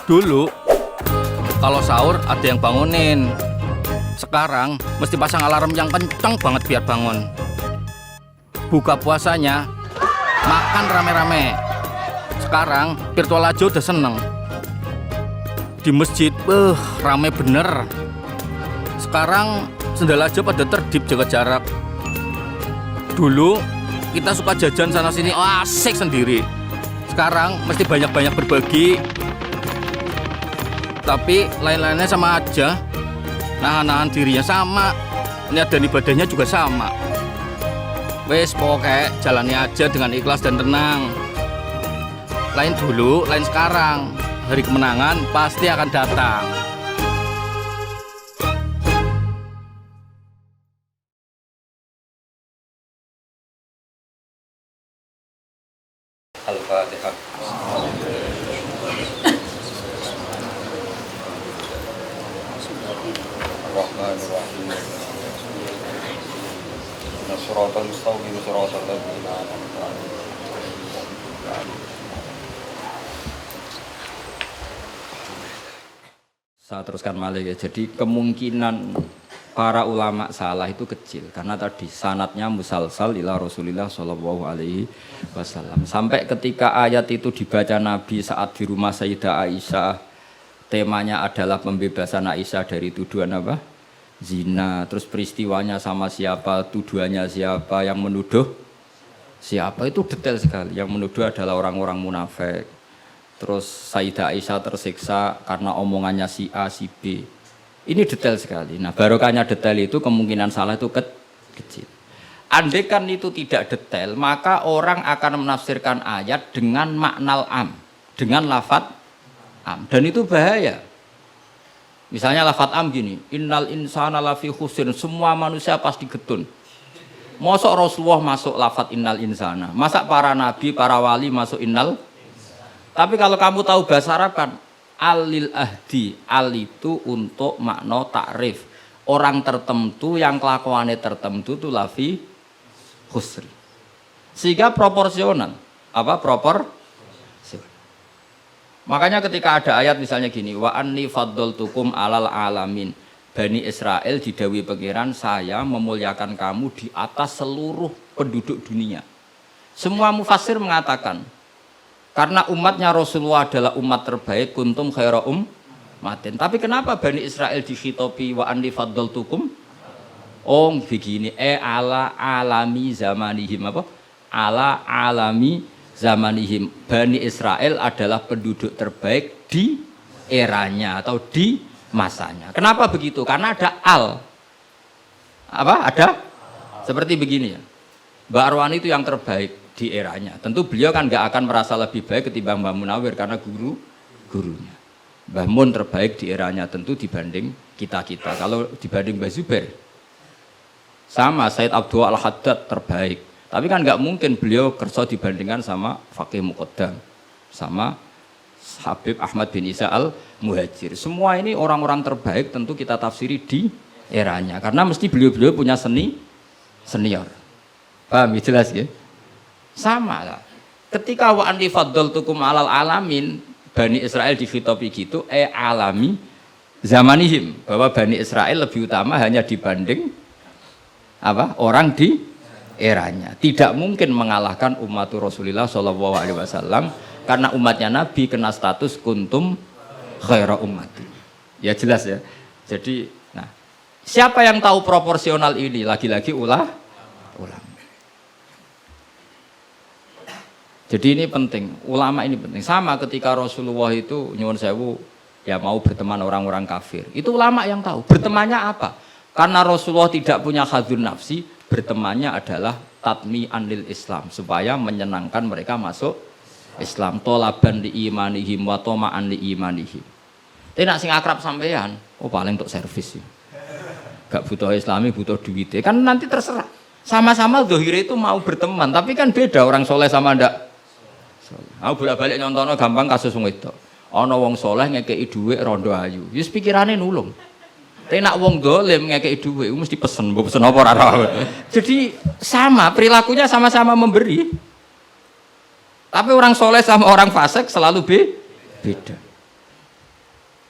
Dulu kalau sahur ada yang bangunin. Sekarang mesti pasang alarm yang kenceng banget biar bangun. Buka puasanya makan rame-rame. Sekarang virtual aja udah seneng. Di masjid, rame bener. Sekarang sendal aja pada terdip jaga jarak. Dulu kita suka jajan sana sini, asik sendiri. Sekarang mesti banyak-banyak berbagi. Tapi lain-lainnya sama aja. Nahan-nahan dirinya sama, niat dan ibadahnya juga sama. Wes pokoknya jalani aja dengan ikhlas dan tenang. Lain dulu, lain sekarang. Hari kemenangan pasti akan datang. Al-Fatihah. Ar-Rahmanir-Rahim. Shiratal mustaqim, shiratal ladzina an'amta 'alaihim. Saya teruskan malih ya. Jadi kemungkinan para ulama salah itu kecil karena tadi sanadnya musalsal ila Rasulillah sallallahu alaihi wasallam. Sampai ketika ayat itu dibaca Nabi saat di rumah Sayyidah Aisyah, temanya adalah pembebasan Aisyah dari tuduhan apa? Zina. Terus peristiwanya sama siapa, tuduhannya siapa, yang menuduh siapa, itu detail sekali. Yang menuduh adalah orang-orang munafik. Terus Sayyidah Aisyah tersiksa karena omongannya si A, si B. Ini detail sekali. Nah, barokahnya detail itu kemungkinan salah itu kecil. Andai kan itu tidak detail, maka orang akan menafsirkan ayat dengan makna am, dengan lafadz am. Dan itu bahaya. Misalnya lafadz am gini, innal insana lafi khusr, semua manusia pasti getun. Mosok Rasulullah masuk lafadz innal insana, masa para nabi, para wali masuk innal. Tapi kalau kamu tahu bahasa Arab kan, alil ahdi, al itu untuk makna takrif. Orang tertentu yang kelakuannya tertentu itu lafi khusri. Sehingga proporsional. Apa proporsional? Makanya ketika ada ayat misalnya gini, wa anni faddaltukum alal alamin. Bani Israel didawi pangeran, saya memuliakan kamu di atas seluruh penduduk dunia. Semua mufassir mengatakan, karena umatnya Rasulullah adalah umat terbaik, kuntum khaira ummatin. Tapi kenapa Bani Israel dikhitopi wa anni faddaltukum? Oh begini, ala alami zamanihim apa? Ala alami zamanihim. Bani Israel adalah penduduk terbaik di eranya atau di masanya. Kenapa begitu? Karena ada al. Apa? Ada? Seperti begini ya. Mbak Arwani itu yang terbaik di eranya. Tentu beliau kan nggak akan merasa lebih baik ketimbang Mbah Munawir karena gurunya. Mbah Mun terbaik di eranya tentu dibanding kita-kita. Kalau dibanding Mbah Zubair, sama Said Abdul Al-Haddad terbaik. Tapi kan nggak mungkin beliau kerso dibandingkan sama Faqih Muqaddam, sama Habib Ahmad bin Isa Al-Muhajir. Semua ini orang-orang terbaik tentu kita tafsiri di eranya. Karena mesti beliau-beliau punya senior. Paham? Jelas ya? Sama lah. Ketika wa anni faddaltukum alal alamin, Bani Israel dikhitopi gitu, alami zamanihim, bahwa Bani Israel lebih utama hanya dibanding apa? Orang di eranya. Tidak mungkin mengalahkan umat Rasulullah sallallahu alaihi wasallam karena umatnya Nabi kena status kuntum khaira ummati. Ya jelas ya. Jadi, nah, siapa yang tahu proporsional ini? Lagi-lagi ulama. Jadi ini penting, ulama ini penting. Sama ketika Rasulullah itu nyuwun sewu ya mau berteman orang-orang kafir. Itu ulama yang tahu. Bertemannya apa? Karena Rasulullah tidak punya hadzun nafsi, bertemannya adalah tatmi anil Islam supaya menyenangkan mereka masuk Islam. Tolaban li imanihim wa toma'an li imanihim. Tapi nak sing akrab sampean, oh paling untuk servis sih. Gak butuh Islami, butuh duit. Kan nanti terserah. Sama-sama dohire itu mau berteman, tapi kan beda orang soleh sama ndak. Aku bolak-balik nyontono gampang kasus wong wedok. Ana wong soleh ngekeki dhuwit rondo ayu. Wis pikirane nulung. Tapi nak wong dolim ngekeki dhuwit mesti pesen, mbok pesen apa ora ora. Jadi sama, perilakunya sama-sama memberi. Tapi orang soleh sama orang fasik selalu beda.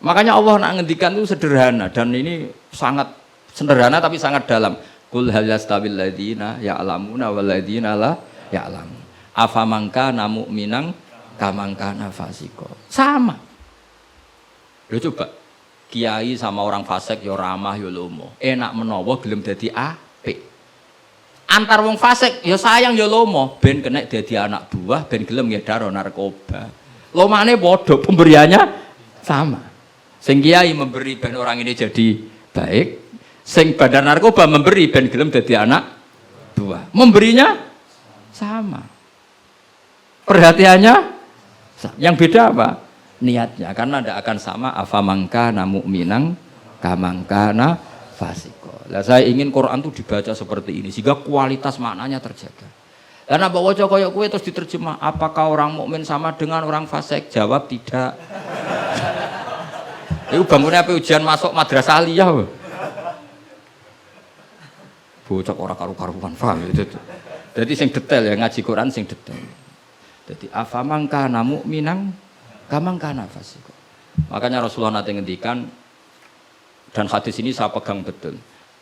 Makanya Allah nak ngendikan itu sederhana dan ini sangat sederhana tapi sangat dalam. Qul hal yastawil ladzina ya'lamuna wal ladzina la ya'lamun. Afaman kana mu'minan kaman kana fasiqo. Sama. Lho coba kiai sama orang fasik ya ramah ya lomo. Enak menawa gelem dadi apik. Antar wong fasik ya sayang ya lomo ben kena dadi anak buah ben gelem ngedar narkoba. Lomane padha pemberiannya sama. Sing kiai memberi ben orang ini jadi baik, sing bandar narkoba memberi ben gelem dadi anak buah. Memberinya sama. Perhatiannya yang beda apa? Niatnya, karena tidak akan sama afamangkana mu'minan kamangkana fasiko. Lah saya ingin Quran itu dibaca seperti ini sehingga kualitas maknanya terjaga. Karena bawa koyok kue terus diterjemah, apakah orang mukmin sama dengan orang fasik? Jawab tidak. Itu bangunnya apa ujian masuk madrasah aliyah. Bocah orang karu-karuan, paham itu. Jadi sing detail ya ngaji Quran sing detail. Jadi afaman kana mu'minan kaman kana fasik. Makanya Rasulullah nanti ngendikan dan hadis ini saya pegang betul.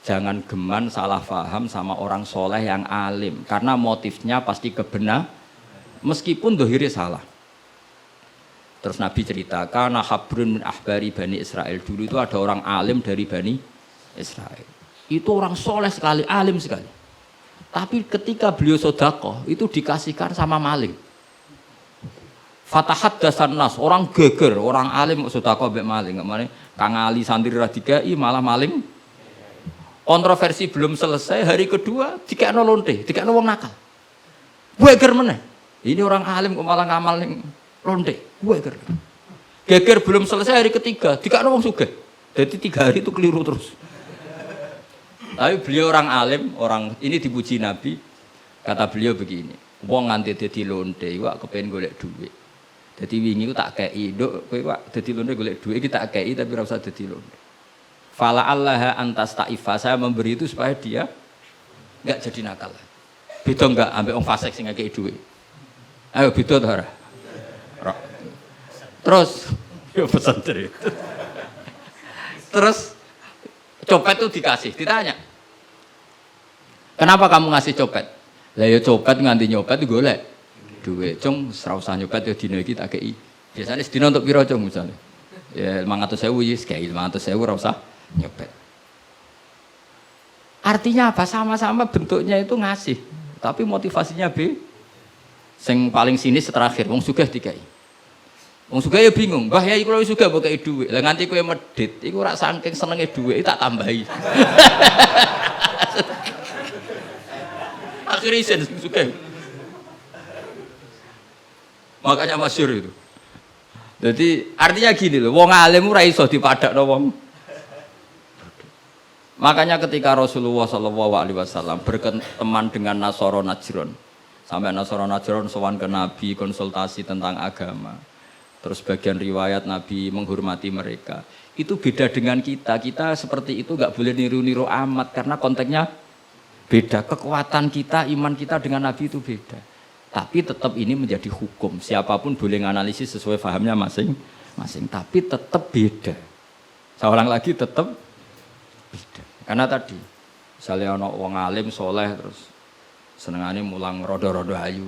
Jangan geman salah faham sama orang soleh yang alim karena motifnya pasti kebenar meskipun dohiri salah. Terus Nabi ceritakan habrun min ahbari Bani Israel, dulu itu ada orang alim dari Bani Israel. Itu orang soleh sekali, alim sekali. Tapi ketika beliau sedekah itu dikasihkan sama maling. Fatahat dasan nas, orang geger, orang alim sedekah mbek maling. Kemana Kang Ali santri ra dikai malah maling. Kontroversi belum selesai, hari kedua dikekno lonte, dikekno wong nakal. Geger meneh. Ini orang alim kok malah ngamal ning lonte. Geger belum selesai hari ketiga, dikekno wong sugih. Jadi 3 hari itu keliru terus. Tapi beliau orang alim, orang ini dipuji Nabi. Kata beliau begini, wong nganti dadi lonte iku kepen golek duit. Dadi wingi ku tak kei, nduk kowe wak dadi lonte golek duit iki tak kei tapi ora usah dadi lonte. Fala allaha antas ta'ifa, saya memberi itu supaya dia enggak jadi nakal. Beda enggak ambek wong fasik sing ngekei duit. Ayo beda ta ora? Terus yo pesan terus copet itu dikasih, ditanya. Kenapa kamu ngasih copet? Lah ya copet nganti nyopet golek duit. Cung ora usah nyopet ya dina iki tak kei. Biasane sedina untuk piro cung misale? Ya 500.000 wis kei 500.000 ora usah nyopet. Artinya apa? Sama-sama bentuknya itu ngasih, tapi motivasinya B. Sing paling sinis terakhir, wong sugih dikai. Wong sugih ya bingung, "Mbah ya iku lho sugih mbok kei dhuwit." Lah nganti kowe medhit, iku ora saking senenge dhuwit tak tambahi. Akhirnya isen sugih. Makanya masyhur itu. Jadi artinya gini loh, wong alim ora iso dipadakno wong. Makanya ketika Rasulullah SAW berteman dengan Nasara Najron, sampai Nasara Najron sowan ke Nabi konsultasi tentang agama, terus bagian riwayat Nabi menghormati mereka, itu beda dengan kita. Kita seperti itu nggak boleh niru-niru amat karena konteksnya beda. Kekuatan kita, iman kita dengan Nabi itu beda. Tapi tetap ini menjadi hukum. Siapapun boleh menganalisis sesuai fahamnya masing-masing. Tapi tetap beda. Saya ulang lagi, tetap beda. Karena tadi, misalnya ada wong alim, soleh, terus senengane mulang rodo-rodo ayu.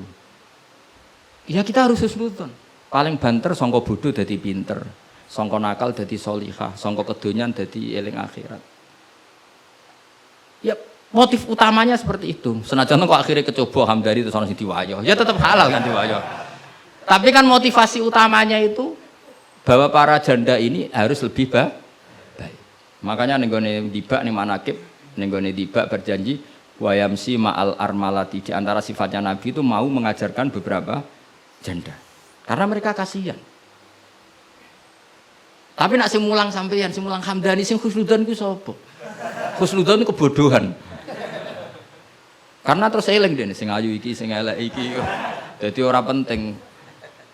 Ya kita harus husnudon. Paling banter, sangka bodoh jadi pinter. Sangka nakal jadi solihah. Sangka kedonyan jadi eling akhirat. Ya motif utamanya seperti itu. Senajan kok akhirnya kecoba hamdari terus ono sing diwayo. Ya tetap halal kan diwayo. Tapi kan motivasi utamanya itu bahwa para janda ini harus lebih baik. Makanya nenggone dibak ning manakib, nenggone dibak berjanji wayamsi ma'al armalati. Di antara sifatnya Nabi itu mau mengajarkan beberapa janda. Karena mereka kasihan. Tapi nak sing mulang sampeyan, sing mulang hamdani, sing husnudzon iku sapa? Husnudzon itu kebodohan. Karena terus eling dene sing ayu iki, sing elek iki. Dadi ora penting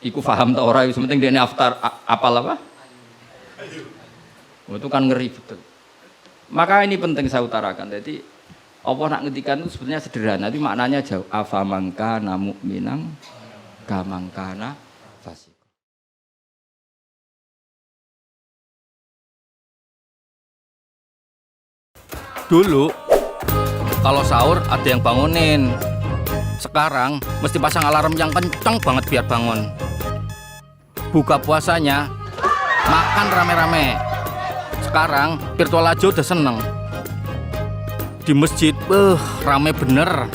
iku paham ta ora, wis penting dene apal apa? Itu kan ngeri betul. Maka ini penting saya utarakan. Jadi Allah nak ngendikan itu sebenarnya sederhana, tapi maknanya jauh. Afamangkana mu'minan kamangkana fasik. Dulu kalau sahur ada yang bangunin. Sekarang mesti pasang alarm yang kenceng banget biar bangun. Buka puasanya makan rame-rame. Sekarang virtual aja udah seneng. Di masjid, rame bener.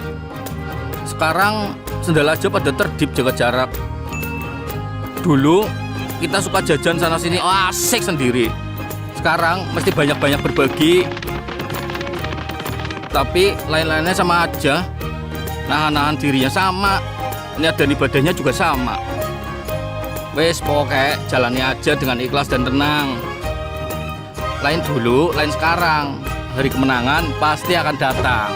Sekarang sendal aja pada terdip jaga jarak. Dulu kita suka jajan sana sini, asik sendiri. Sekarang mesti banyak-banyak berbagi. Tapi lain-lainnya sama aja. Nahan-nahan dirinya sama. Niat dan ibadahnya juga sama. Wes pokoknya jalani aja dengan ikhlas dan tenang. Lain dulu, lain sekarang. Hari kemenangan pasti akan datang.